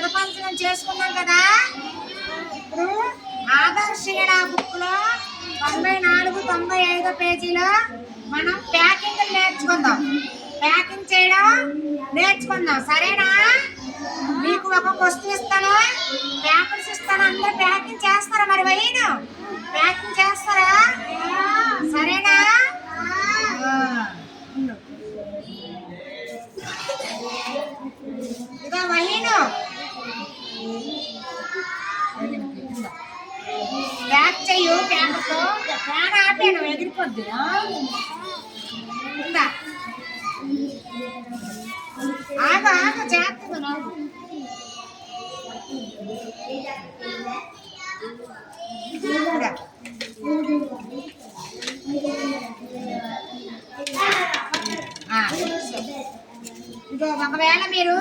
పదపంచనం చేసుకున్నాం కదా. ఇప్పుడు ఆదర్శీడ బుక్ లో 94, 95 పేజీలో మనం ప్యాకింగ్ నేర్చుకుందాం. ప్యాకింగ్ చేయడం నేర్చుకుందాం, సరేనా? మీకు ఒక క్వశ్చన్ ఇస్తాను, పేపర్స్ ఇస్తాను, అందరూ ప్యాకింగ్ చేస్తారా? మరి వైను ప్యాకింగ్ చేస్తారా? సరేనా? ఇదో వైను ప్యాక్ చెయ్యు. పేపర్తో ఫ్యాన్ ఆపాను, ఎగిరిపోద్ది. ఆగు ఆగు చేస్తుంది నాకు. ఇదో ఒకవేళ మీరు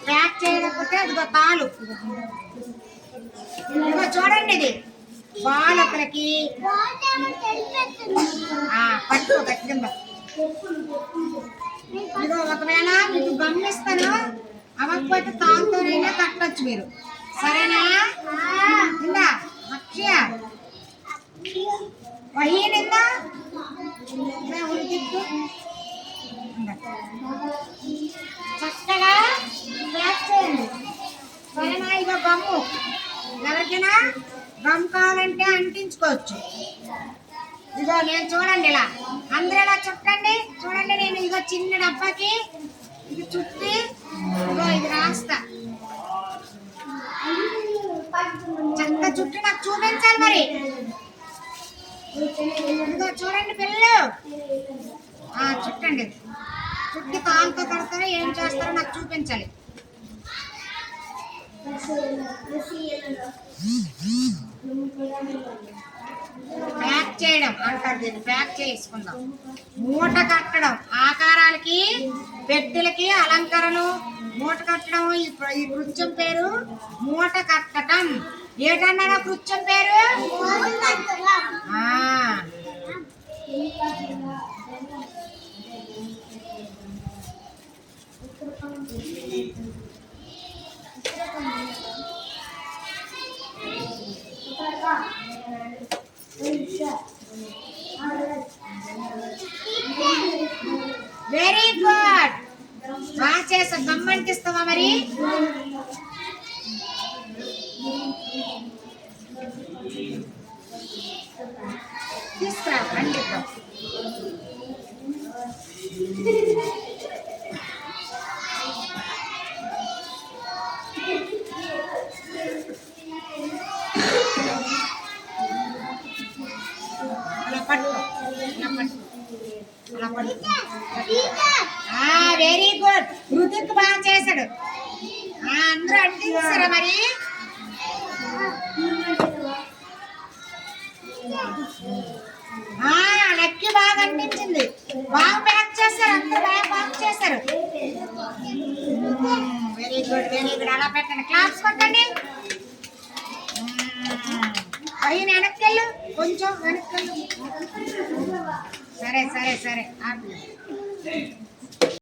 ప్యాక్ చేయకపోతే అదిగో తాలు, ఇదిగో చూడండి, ఇది బాలకులకి పట్టు కట్టిందా. ఇదిగో ఒకవేళ మీకు గమనిస్తాను, అవ్వకపోతే తాళ్ళతోనైనా కట్టచ్చు మీరు, సరేనా? ఇందా అక్షయ వయ్యిందా ఉడికిట్టు చక్కగా ప్యాక్ చేయండి, సరేనా? ఇగో గమ్ము, ఎవరికైనా గమ్ కావాలంటే అంటించుకోవచ్చు. ఇదిగో నేను చూడండి ఇలా అందరూ ఇలా చుట్టండి, చూడండి. నేను ఇదిగో చిన్న డబ్బాకి ఇది చుట్టి ఇదిగో ఇది రాస్తా. చక్క చుట్టి నాకు చూపించాలి మరి. ఇదిగో చూడండి పిల్లలు, చుట్టండి. చుట్టి కాలుతో కడతారో ఏం చేస్తారో నాకు చూపించాలి. ప్యాక్ చేయడం అంటారు దీన్ని, ప్యాక్ చేసుకుందాం. మూట కట్టడం, ఆకారాలకి పెట్టెలకి అలంకరణలు మూట కట్టడం. ఈ కృత్యం పేరు మూట కట్టడం. ఏటన్నా కృత్యం పేరు? వెరీ గుడ్, బాగా చేసా. గమ్మంటిస్తావా మరి? తీసుకురా అంటిద్దాం. వెరీ గుడ్, రుతుక్ బాగా చేశాడు. అందరూ అంటిస్తారా మరి? లక్కీ బాగా అంటించింది, బాగా ప్యాక్ చేశారు, అందరూ బాగా ప్యాక్ చేశారు. వెరీ గుడ్ వెరీ గుడ్, అలా పెట్టండి, క్లాప్స్ కొట్టండి. అయ్యి వెనక్కెళ్ళు, కొంచెం వెనక్కెళ్ళు. సరే సరే సరే.